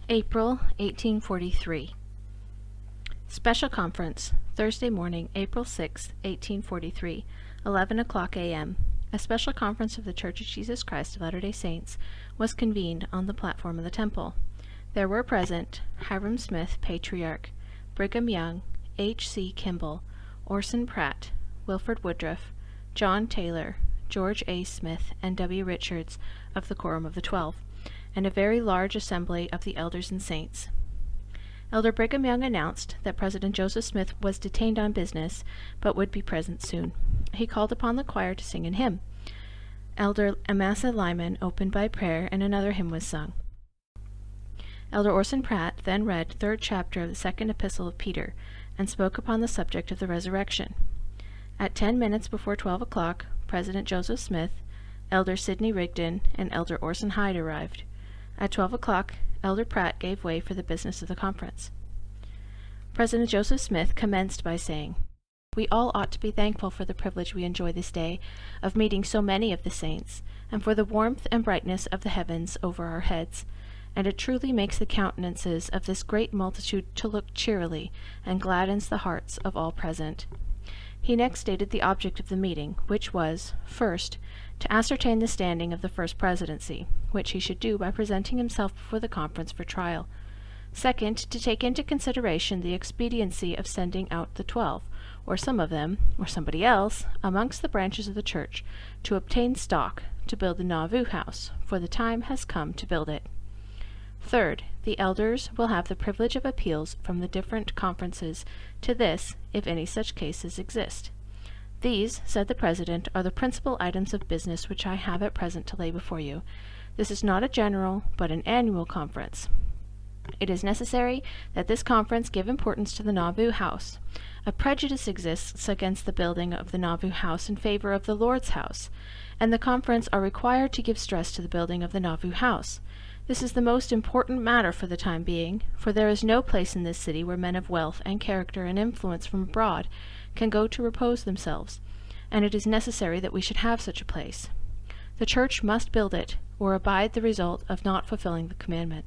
April 1843. Special Conference, Thursday morning, April 6, 1843, 11 o'clock a.m. A special conference of the Church of Jesus Christ of Latter-day Saints was convened on the platform of the temple. There were present Hyrum Smith, Patriarch, Brigham Young, H.C. Kimball, Orson Pratt, Wilford Woodruff, John Taylor, George A. Smith, and W. Richards of the Quorum of the 12, and a very large assembly of the elders and saints. Elder Brigham Young announced that President Joseph Smith was detained on business, but would be present soon. He called upon the choir to sing an hymn. Elder Amasa Lyman opened by prayer, and another hymn was sung. Elder Orson Pratt then read 3rd chapter of the 2nd epistle of Peter, and spoke upon the subject of the resurrection. At 10 minutes before 12 o'clock, President Joseph Smith, Elder Sidney Rigdon, and Elder Orson Hyde arrived. At 12 o'clock, Elder Pratt gave way for the business of the conference. President Joseph Smith commenced by saying, "We all ought to be thankful for the privilege we enjoy this day of meeting so many of the saints, and for the warmth and brightness of the heavens over our heads, and it truly makes the countenances of this great multitude to look cheerily, and gladdens the hearts of all present." He next stated the object of the meeting, which was, first, to ascertain the standing of the first presidency, which he should do by presenting himself before the conference for trial. Second, to take into consideration the expediency of sending out the 12, or some of them, or somebody else, amongst the branches of the church, to obtain stock, to build the Nauvoo house, for the time has come to build it. Third, the elders will have the privilege of appeals from the different conferences to this, if any such cases exist. These, said the President, are the principal items of business which I have at present to lay before you. This is not a general, but an annual conference. It is necessary that this conference give importance to the Nauvoo house. A prejudice exists against the building of the Nauvoo house in favor of the Lord's house, and the conference are required to give stress to the building of the Nauvoo house. This is the most important matter for the time being, for there is no place in this city where men of wealth and character and influence from abroad can go to repose themselves, and it is necessary that we should have such a place. The church must build it, or abide the result of not fulfilling the commandment.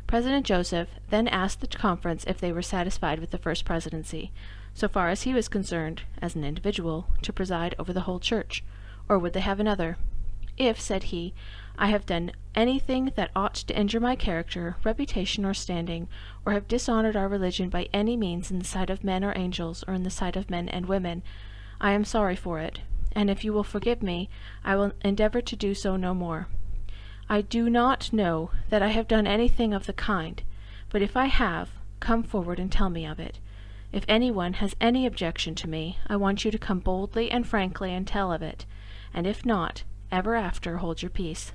President Joseph then asked the conference if they were satisfied with the first presidency, so far as he was concerned, as an individual, to preside over the whole church, or would they have another? If, said he, I have done anything that ought to injure my character, reputation, or standing, or have dishonored our religion by any means in the sight of men or angels, or in the sight of men and women, I am sorry for it, and if you will forgive me, I will endeavor to do so no more. I do not know that I have done anything of the kind, but if I have, come forward and tell me of it. If anyone has any objection to me, I want you to come boldly and frankly and tell of it, and if not, ever after hold your peace.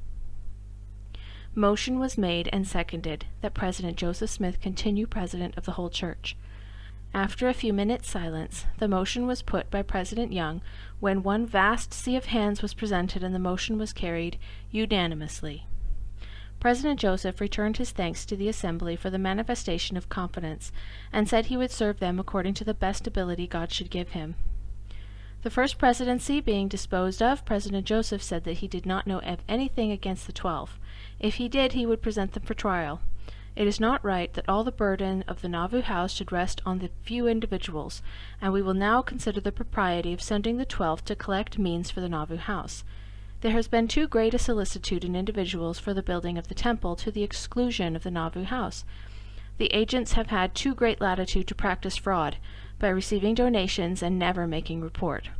Motion was made and seconded that President Joseph Smith continue president of the whole church. After a few minutes' silence, the motion was put by President Young, when one vast sea of hands was presented and the motion was carried unanimously. President Joseph returned his thanks to the assembly for the manifestation of confidence, and said he would serve them according to the best ability God should give him. The first presidency being disposed of, President Joseph said that he did not know of anything against the 12. If he did, he would present them for trial. It is not right that all the burden of the Nauvoo house should rest on the few individuals, and we will now consider the propriety of sending the 12 to collect means for the Nauvoo house. There has been too great a solicitude in individuals for the building of the temple to the exclusion of the Nauvoo house. The agents have had too great latitude to practice fraud, by receiving donations and never making report.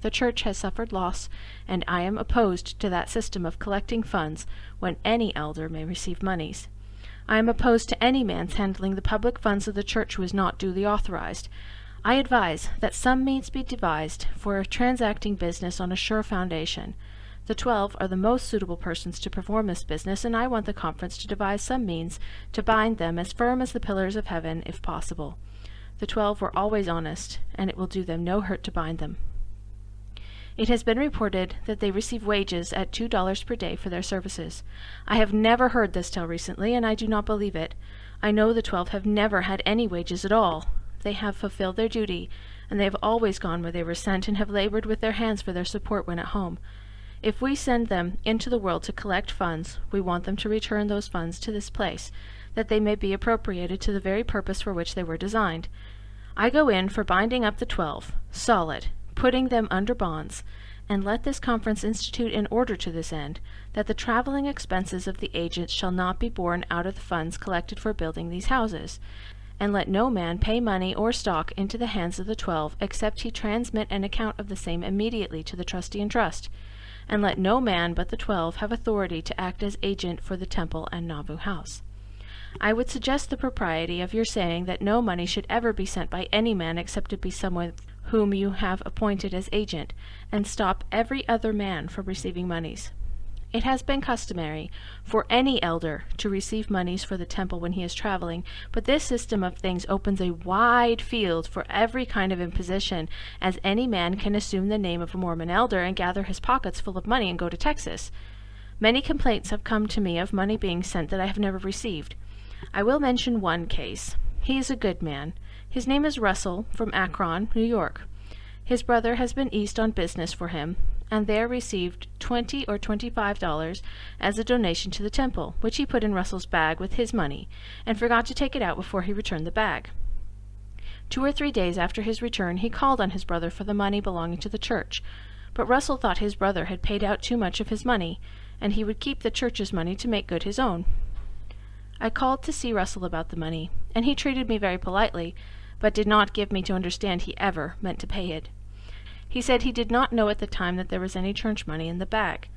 The church has suffered loss, and I am opposed to that system of collecting funds when any elder may receive monies. I am opposed to any man's handling the public funds of the church who is not duly authorized. I advise that some means be devised for transacting business on a sure foundation. The 12 are the most suitable persons to perform this business, and I want the conference to devise some means to bind them as firm as the pillars of heaven, if possible. The 12 were always honest, and it will do them no hurt to bind them. It has been reported that they receive wages at $2 per day for their services. I have never heard this till recently, and I do not believe it. I know the 12 have never had any wages at all. They have fulfilled their duty, and they have always gone where they were sent, and have labored with their hands for their support when at home. If we send them into the world to collect funds, we want them to return those funds to this place, that they may be appropriated to the very purpose for which they were designed. I go in for binding up the 12, solid, putting them under bonds, and let this conference institute an order to this end, that the traveling expenses of the agents shall not be borne out of the funds collected for building these houses, and let no man pay money or stock into the hands of the 12, except he transmit an account of the same immediately to the trustee in trust, and let no man but the 12 have authority to act as agent for the temple and Nauvoo house. I would suggest the propriety of your saying that no money should ever be sent by any man except it be someone whom you have appointed as agent, and stop every other man from receiving moneys. It has been customary for any elder to receive moneys for the temple when he is traveling, but this system of things opens a wide field for every kind of imposition, as any man can assume the name of a Mormon elder and gather his pockets full of money and go to Texas. Many complaints have come to me of money being sent that I have never received. I will mention one case. He is a good man. His name is Russell, from Akron, New York. His brother has been East on business for him, and there received $20 or $25 as a donation to the temple, which he put in Russell's bag with his money, and forgot to take it out before he returned the bag. 2 or 3 days after his return, he called on his brother for the money belonging to the church, but Russell thought his brother had paid out too much of his money, and he would keep the church's money to make good his own. I called to see Russell about the money, and he treated me very politely, but did not give me to understand he ever meant to pay it. He said he did not know at the time that there was any church money in the bag,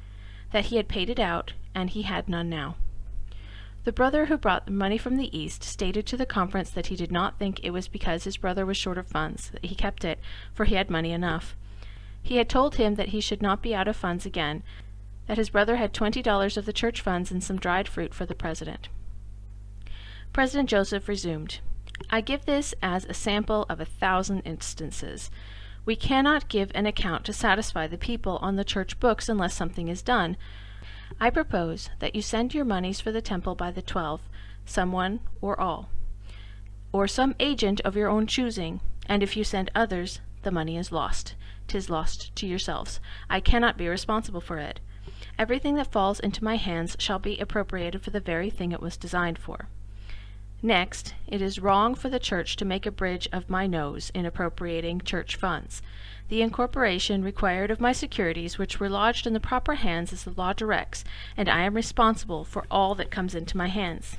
that he had paid it out, and he had none now. The brother who brought the money from the East stated to the conference that he did not think it was because his brother was short of funds that he kept it, for he had money enough. He had told him that he should not be out of funds again, that his brother had $20 of the church funds and some dried fruit for the president. President Joseph resumed, I give this as a sample of 1,000 instances. We cannot give an account to satisfy the people on the church books unless something is done. I propose that you send your monies for the temple by the 12, someone or all, or some agent of your own choosing, and if you send others, the money is lost. 'Tis lost to yourselves. I cannot be responsible for it. Everything that falls into my hands shall be appropriated for the very thing it was designed for. Next, it is wrong for the church to make a bridge of my nose in appropriating church funds. The incorporation required of my securities, which were lodged in the proper hands as the law directs, and I am responsible for all that comes into my hands.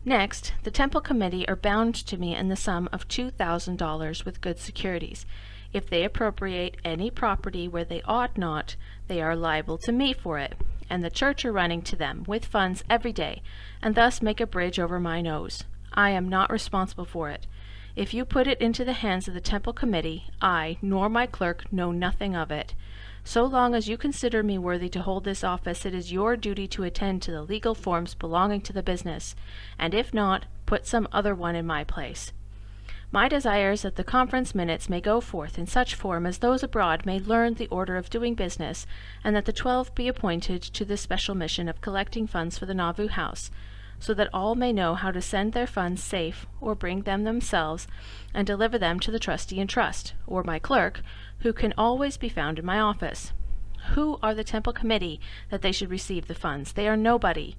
Next, the temple committee are bound to me in the sum of $2,000 with good securities. If they appropriate any property where they ought not, they are liable to me for it, and the church are running to them with funds every day, and thus make a bridge over my nose. I am not responsible for it. If you put it into the hands of the temple committee, I, nor my clerk, know nothing of it. So long as you consider me worthy to hold this office, it is your duty to attend to the legal forms belonging to the business, and if not, put some other one in my place. My desire is that the conference minutes may go forth in such form as those abroad may learn the order of doing business, and that the 12 be appointed to the special mission of collecting funds for the Nauvoo house, so that all may know how to send their funds safe, or bring them themselves, and deliver them to the trustee in trust, or my clerk, who can always be found in my office. Who are the temple committee that they should receive the funds? They are nobody.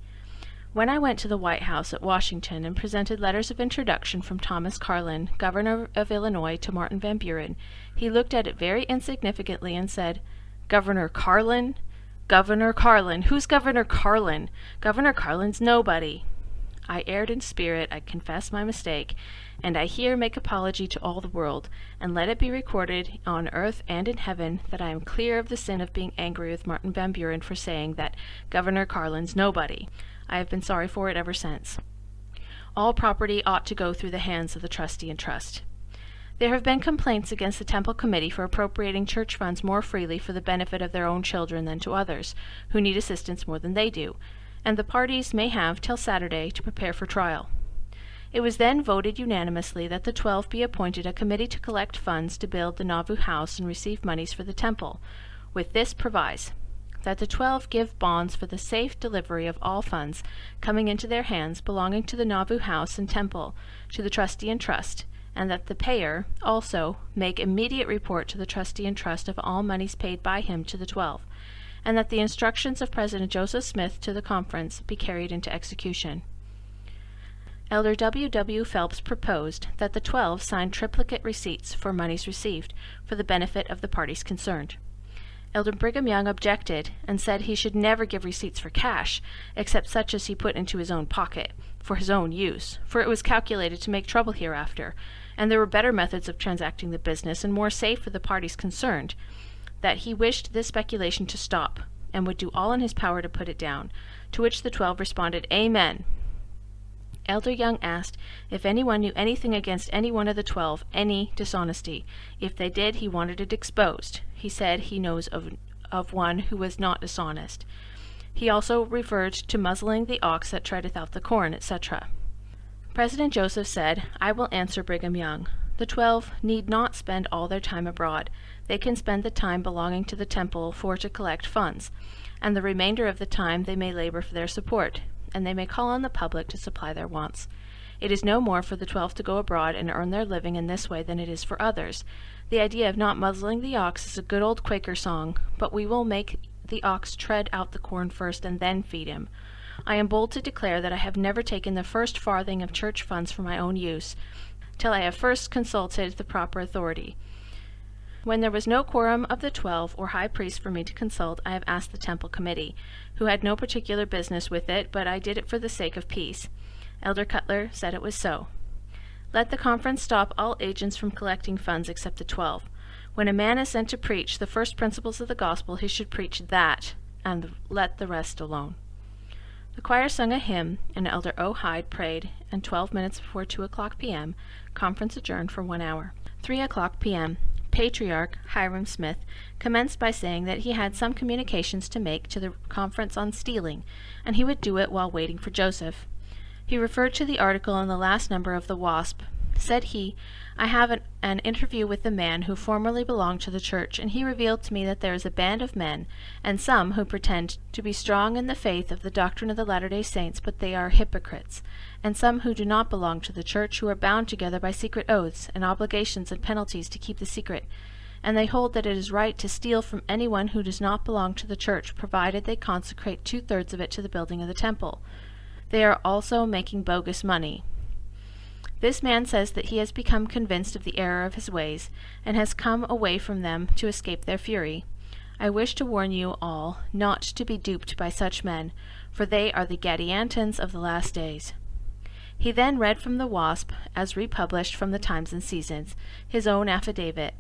When I went to the White House at Washington and presented letters of introduction from Thomas Carlin, governor of Illinois, to Martin Van Buren, he looked at it very insignificantly and said, Governor Carlin? Governor Carlin? Who's Governor Carlin? Governor Carlin's nobody. I erred in spirit, I confess my mistake, and I here make apology to all the world, and let it be recorded on earth and in heaven that I am clear of the sin of being angry with Martin Van Buren for saying that Governor Carlin's nobody. I have been sorry for it ever since. All property ought to go through the hands of the trustee in trust. There have been complaints against the temple committee for appropriating church funds more freely for the benefit of their own children than to others, who need assistance more than they do, and the parties may have till Saturday to prepare for trial. It was then voted unanimously that the 12 be appointed a committee to collect funds to build the Nauvoo house and receive monies for the temple, with this proviso, that the 12 give bonds for the safe delivery of all funds coming into their hands belonging to the Nauvoo house and temple to the trustee in trust, and that the payer also make immediate report to the trustee in trust of all monies paid by him to the 12, and that the instructions of President Joseph Smith to the conference be carried into execution. Elder W. W. Phelps proposed that the 12 sign triplicate receipts for monies received for the benefit of the parties concerned. Elder Brigham Young objected and said he should never give receipts for cash, except such as he put into his own pocket, for his own use, for it was calculated to make trouble hereafter, and there were better methods of transacting the business and more safe for the parties concerned, that he wished this speculation to stop, and would do all in his power to put it down, to which the 12 responded, Amen. Elder Young asked if anyone knew anything against any one of the 12, any dishonesty. If they did, he wanted it exposed. He said he knows of one who was not dishonest. He also referred to muzzling the ox that treadeth out the corn, etc. President Joseph said, I will answer Brigham Young. The 12 need not spend all their time abroad. They can spend the time belonging to the temple for to collect funds, and the remainder of the time they may labor for their support, and they may call on the public to supply their wants. It is no more for the 12 to go abroad and earn their living in this way than it is for others. The idea of not muzzling the ox is a good old Quaker song, but we will make the ox tread out the corn first and then feed him. I am bold to declare that I have never taken the first farthing of church funds for my own use, till I have first consulted the proper authority. When there was no quorum of the 12 or high priest for me to consult, I have asked the temple committee, who had no particular business with it, but I did it for the sake of peace. Elder Cutler said it was so. Let the conference stop all agents from collecting funds except the 12. When a man is sent to preach the first principles of the gospel, he should preach that, and let the rest alone. The choir sung a hymn, and Elder O. Hyde prayed, and 12 minutes before 2 o'clock p.m., conference adjourned for 1 hour. 3 o'clock p.m., Patriarch Hyrum Smith commenced by saying that he had some communications to make to the conference on stealing, and he would do it while waiting for Joseph. He referred to the article in the last number of the Wasp. Said he, I have an interview with a man who formerly belonged to the church, and he revealed to me that there is a band of men, and some who pretend to be strong in the faith of the doctrine of the Latter-day Saints, but they are hypocrites, and some who do not belong to the church, who are bound together by secret oaths and obligations and penalties to keep the secret, and they hold that it is right to steal from anyone who does not belong to the church, provided they consecrate 2/3 of it to the building of the temple. They are also making bogus money. This man says that he has become convinced of the error of his ways, and has come away from them to escape their fury. I wish to warn you all not to be duped by such men, for they are the Gadiantons of the last days. He then read from the Wasp, as republished from the Times and Seasons, his own affidavit,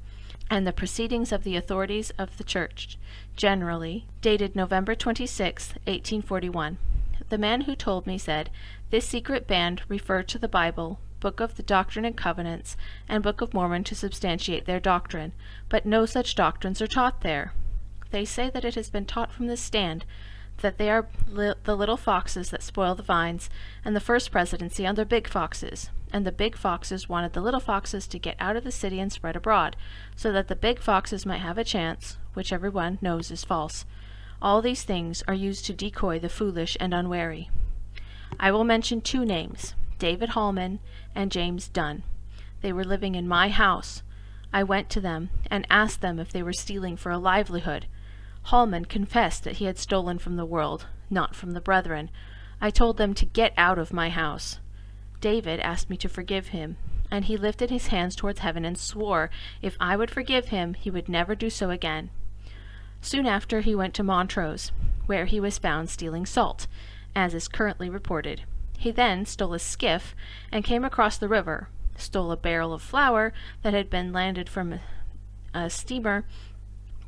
and the proceedings of the authorities of the church, generally, dated November 26, 1841. The man who told me said, this secret band referred to the Bible, Book of the Doctrine and Covenants, and Book of Mormon to substantiate their doctrine, but no such doctrines are taught there. They say that it has been taught from this stand, that they are the little foxes that spoil the vines, and the first presidency under big foxes, and the big foxes wanted the little foxes to get out of the city and spread abroad, so that the big foxes might have a chance, which everyone knows is false. All these things are used to decoy the foolish and unwary. I will mention 2 names, David Hallman and James Dunn. They were living in my house. I went to them and asked them if they were stealing for a livelihood. Hallman confessed that he had stolen from the world, not from the brethren. I told them to get out of my house. David asked me to forgive him, and he lifted his hands towards heaven and swore if I would forgive him, he would never do so again. Soon after he went to Montrose, where he was found stealing salt, as is currently reported. He then stole a skiff and came across the river, stole a barrel of flour that had been landed from a steamer,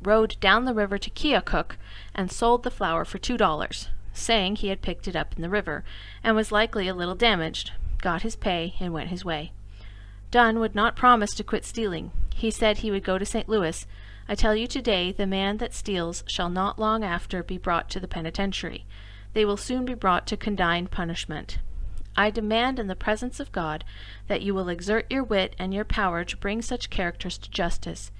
rowed down the river to Keokuk, and sold the flour for $2, saying he had picked it up in the river, and was likely a little damaged, got his pay, and went his way. Dunn would not promise to quit stealing. He said he would go to St. Louis. I tell you today, the man that steals shall not long after be brought to the penitentiary. They will soon be brought to condign punishment. I demand in the presence of God that you will exert your wit and your power to bring such characters to justice.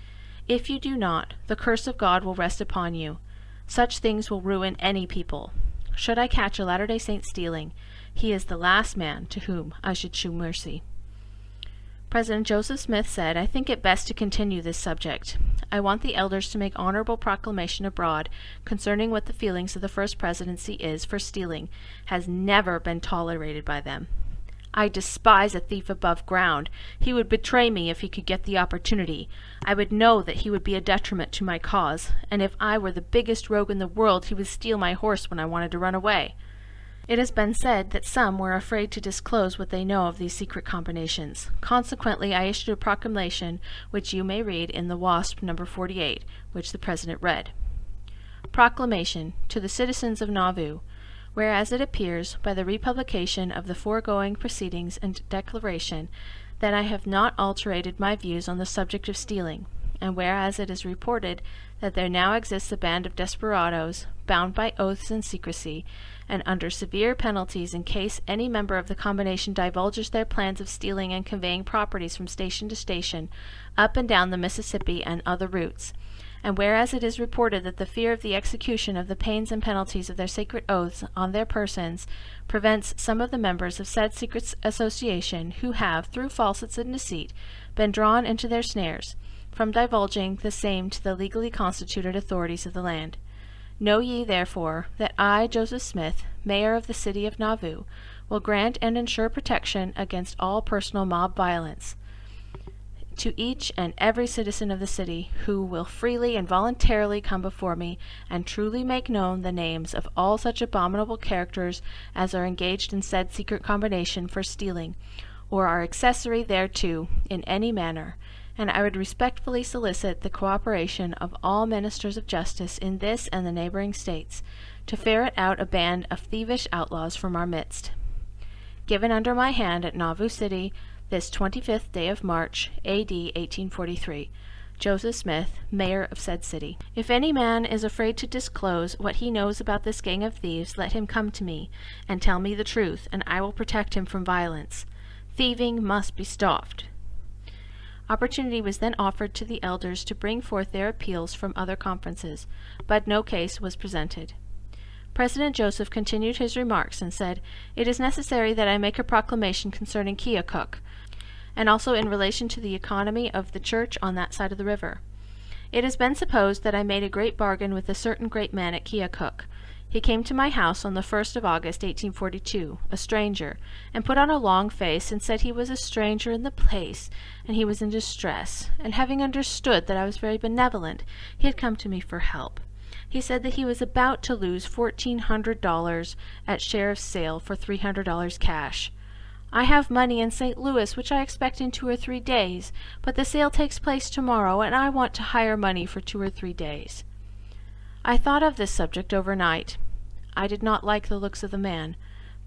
If you do not, the curse of God will rest upon you. Such things will ruin any people. Should I catch a Latter-day Saint stealing, he is the last man to whom I should shew mercy. President Joseph Smith said, I think it best to continue this subject. I want the elders to make honorable proclamation abroad concerning what the feelings of the First Presidency is for stealing has never been tolerated by them. I despise a thief above ground. He would betray me if he could get the opportunity. I would know that he would be a detriment to my cause, and if I were the biggest rogue in the world, he would steal my horse when I wanted to run away. It has been said that some were afraid to disclose what they know of these secret combinations. Consequently, I issued a proclamation, which you may read in the WASP No. 48, which the President read. Proclamation to the citizens of Nauvoo. Whereas it appears, by the republication of the foregoing proceedings and declaration, that I have not alterated my views on the subject of stealing, and whereas it is reported that there now exists a band of desperadoes, bound by oaths and secrecy, and under severe penalties in case any member of the combination divulges their plans of stealing and conveying properties from station to station, up and down the Mississippi and other routes, and whereas it is reported that the fear of the execution of the pains and penalties of their sacred oaths on their persons prevents some of the members of said secret association, who have, through falsehoods and deceit, been drawn into their snares, from divulging the same to the legally constituted authorities of the land. Know ye, therefore, that I, Joseph Smith, Mayor of the City of Nauvoo, will grant and ensure protection against all personal mob violence to each and every citizen of the city who will freely and voluntarily come before me and truly make known the names of all such abominable characters as are engaged in said secret combination for stealing, or are accessory thereto in any manner, and I would respectfully solicit the cooperation of all ministers of justice in this and the neighboring states to ferret out a band of thievish outlaws from our midst. Given under my hand at Nauvoo City, this 25th day of March, A.D. 1843, Joseph Smith, Mayor of said city. If any man is afraid to disclose what he knows about this gang of thieves, let him come to me, and tell me the truth, and I will protect him from violence. Thieving must be stopped. Opportunity was then offered to the elders to bring forth their appeals from other conferences, but no case was presented. President Joseph continued his remarks and said, "It is necessary that I make a proclamation concerning Keokuk, and also in relation to the economy of the church on that side of the river. It has been supposed that I made a great bargain with a certain great man at Keokuk. He came to my house on the 1st of August, 1842, a stranger, and put on a long face and said he was a stranger in the place, and he was in distress, and having understood that I was very benevolent, he had come to me for help. He said that he was about to lose $1,400 at sheriff's sale for $300 cash. I have money in St. Louis which I expect in 2 or 3 days, but the sale takes place tomorrow, and I want to hire money for 2 or 3 days. I thought of this subject overnight. I did not like the looks of the man,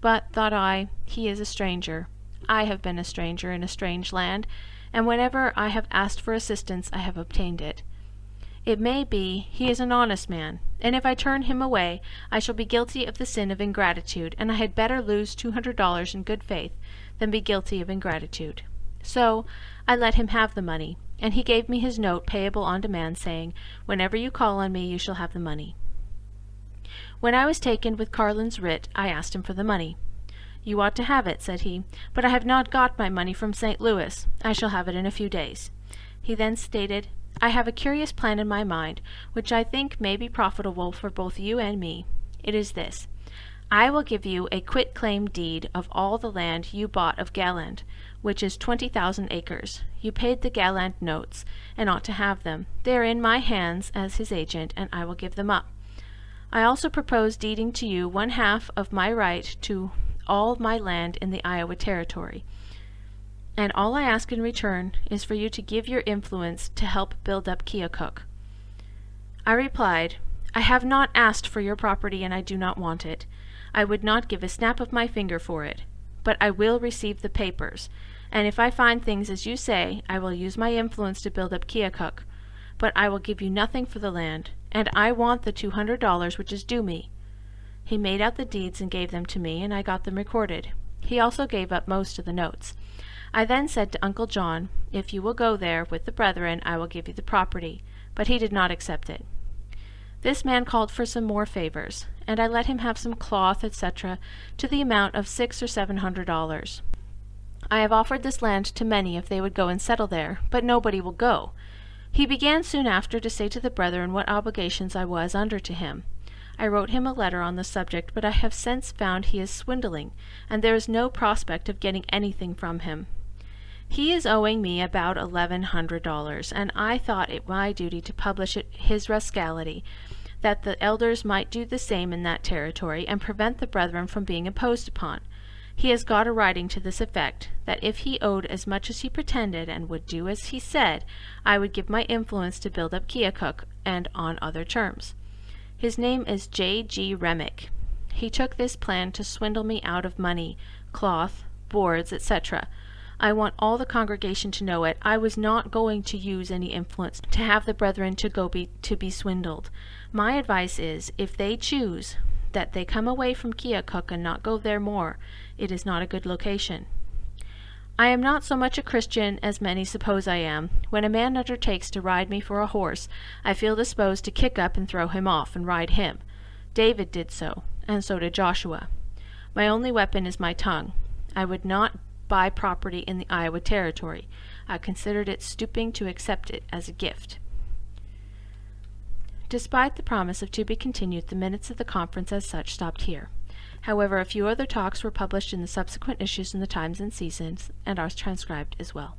but, thought I, he is a stranger. I have been a stranger in a strange land, and whenever I have asked for assistance I have obtained it. It may be he is an honest man, and if I turn him away, I shall be guilty of the sin of ingratitude, and I had better lose $200 in good faith than be guilty of ingratitude. So I let him have the money, and he gave me his note payable on demand, saying, "Whenever you call on me, you shall have the money." When I was taken with Carlin's writ, I asked him for the money. "You ought to have it," said he, "but I have not got my money from St. Louis. I shall have it in a few days." He then stated, "I have a curious plan in my mind, which I think may be profitable for both you and me. It is this. I will give you a quit-claim deed of all the land you bought of Galland, which is 20,000 acres. You paid the Galland notes, and ought to have them. They are in my hands as his agent, and I will give them up. I also propose deeding to you 1/2 of my right to all my land in the Iowa Territory. And all I ask in return is for you to give your influence to help build up Keokuk." I replied, "I have not asked for your property, and I do not want it. I would not give a snap of my finger for it. But I will receive the papers, and if I find things as you say, I will use my influence to build up Keokuk. But I will give you nothing for the land, and I want the $200 which is due me." He made out the deeds and gave them to me, and I got them recorded. He also gave up most of the notes. I then said to Uncle John, "If you will go there with the brethren, I will give you the property," but he did not accept it. This man called for some more favors, and I let him have some cloth, etc., to the amount of $600 or $700. I have offered this land to many if they would go and settle there, but nobody will go. He began soon after to say to the brethren what obligations I was under to him. I wrote him a letter on the subject, but I have since found he is swindling, and there is no prospect of getting anything from him. He is owing me about $1,100, and I thought it my duty to publish his rascality, that the elders might do the same in that territory, and prevent the brethren from being imposed upon. He has got a writing to this effect, that if he owed as much as he pretended, and would do as he said, I would give my influence to build up Keokuk, and on other terms. His name is J.G. Remick. He took this plan to swindle me out of money, cloth, boards, etc. I want all the congregation to know it. I was not going to use any influence to have the brethren to be swindled. My advice is, if they choose, that they come away from Keokuk and not go there more. It is not a good location. I am not so much a Christian as many suppose I am. When a man undertakes to ride me for a horse, I feel disposed to kick up and throw him off, and ride him. David did so, and so did Joshua. My only weapon is my tongue. I would not buy property in the Iowa Territory. I considered it stooping to accept it as a gift. Despite the promise of to be continued, the minutes of the conference as such stopped here. However, a few other talks were published in the subsequent issues in the Times and Seasons, and are transcribed as well.